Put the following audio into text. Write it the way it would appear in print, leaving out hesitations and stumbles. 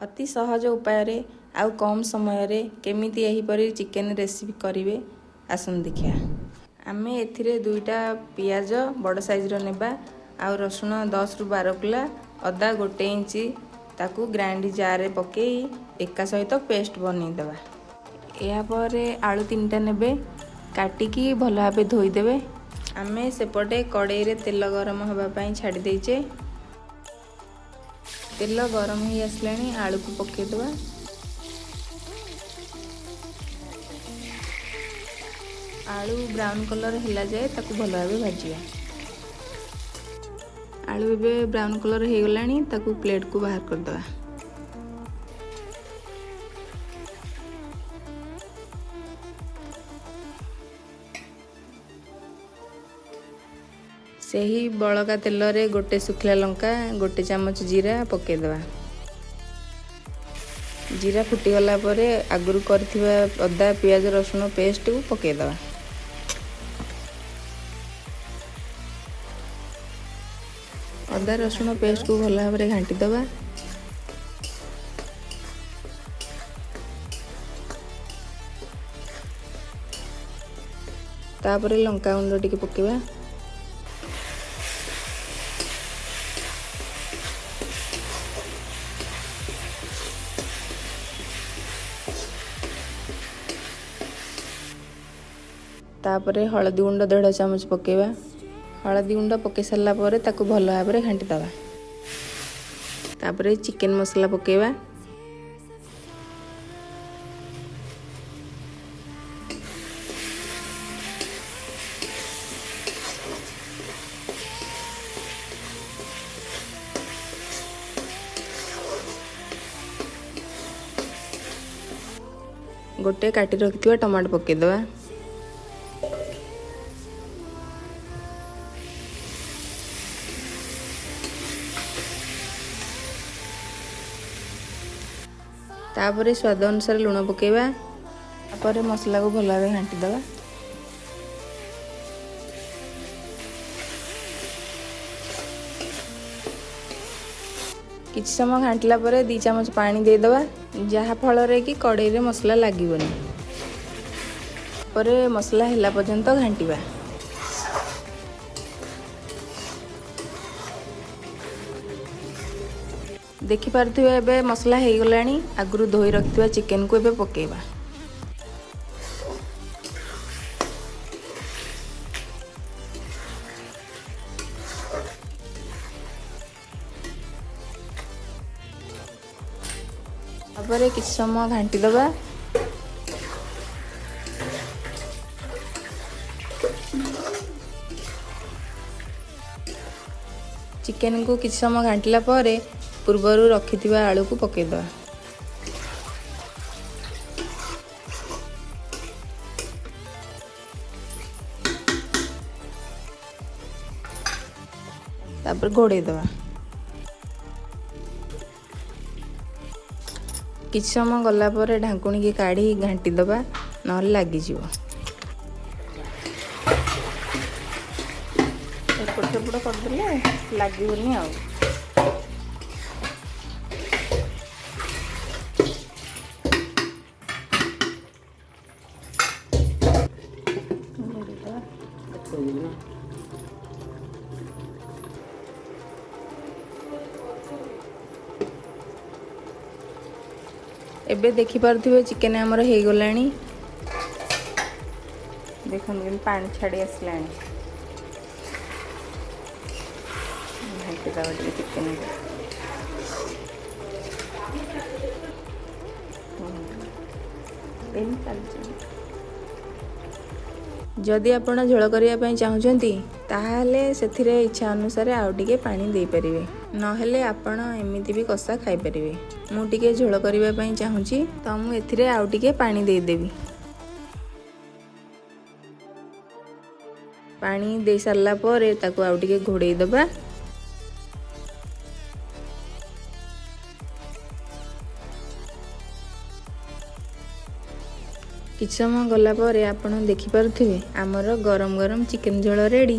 अति सहज उपाय आउ कम समय केमिति एहीपरि चिकेन रेसिपी करेंगे आसन देखिया। आम ए दुईटा पियाज बड़ साइज नेबा आउ रसुण 10 ରୁ 12 कुला अदा 1 इंची ताकू ग्राइंड जार पकई एका सहित पेस्ट बनईदेवा। यापर आलू 3टा नेबे काटिकी भल भाव धोईदेवे। आम सेपटे कड़ई रे तेल गरम होगापाई छाड़ी देचे। तेल गरम हो आसलानी आलू को पकेदेवा। आलू ब्राउन कलर हैला जाए ताकू भल भाव भाजिया। आलू एबे ब्राउन कलर हो गलानी ताकू प्लेट को बाहर करदवा। सही बड़का तेल रे 1 सुखला लंका 1 चामच जीरा पकेदेवा। जीरा फुटीगला परे आगुरु करथिबा अदा पियाज रसुण पेस्ट को पकेदेवा। अदा रसुण पेस्ट को भल भाव घांटी दबा। तापरे लंका गुंड टिके पकेबा। तापरे हलदी गुंड 1.5 चामच पकेबा। हलदी गुंड पके सारा पर ताकू भल भाव घांटी दबा। तापरे चिकेन मसला पकेबा। गोटे काटी रखिथिबा टमाटो पकेदेबा। तापरे स्वाद अनुसार लुण पकेबा। तापरे मसला को भल भाव घांटी दबा। किछ समय घांटला परे 2 चामच पानी दे दबा जहा फल रे कि कड़ई रे मसला लागिबनी। परे मसला हिला पर्यंत घांटीबा। देखि पारथिबे एबे मसला हे गलानी। आगुरु धोई रखिथिबा चिकेन को एबे पकेबा। तापरे किछ समय घांटी दबा। चिकेन को किछ समय घांटिला परे पूर्वरु रखिथिबा आलू को पकेदवा। तापर घोड़े दवा। किछ समय गला परे ढांकुणी की काढ़ी घांटी दबा नहले लागी जिवो। एपट सेपट करदेले लागिबनी आ। एबे देखि पारथिबे चिकेन हमर हे गलानी। देखन केन पानी छाड़ी आसलानी। घांटी दबा टिके चिकेन को। जदि आपण झोल करिया पई चाहुचंती ताहाले सेथिरे इच्छा अनुसार आउ टिके पानी दे परिवे। नहेले आपण एमिति भी कसा खाई परिवे। मु टिके झोल करिया पई चाहुची त मु एथिरे आउ टिके पानी दे देबी। पानी दे सारला परे ताकू आउ टिके घोड़े दबा। किछ समय गला परे आपण देखि पारुथिबे हमर गरम गरम चिकेन झोल रेडी।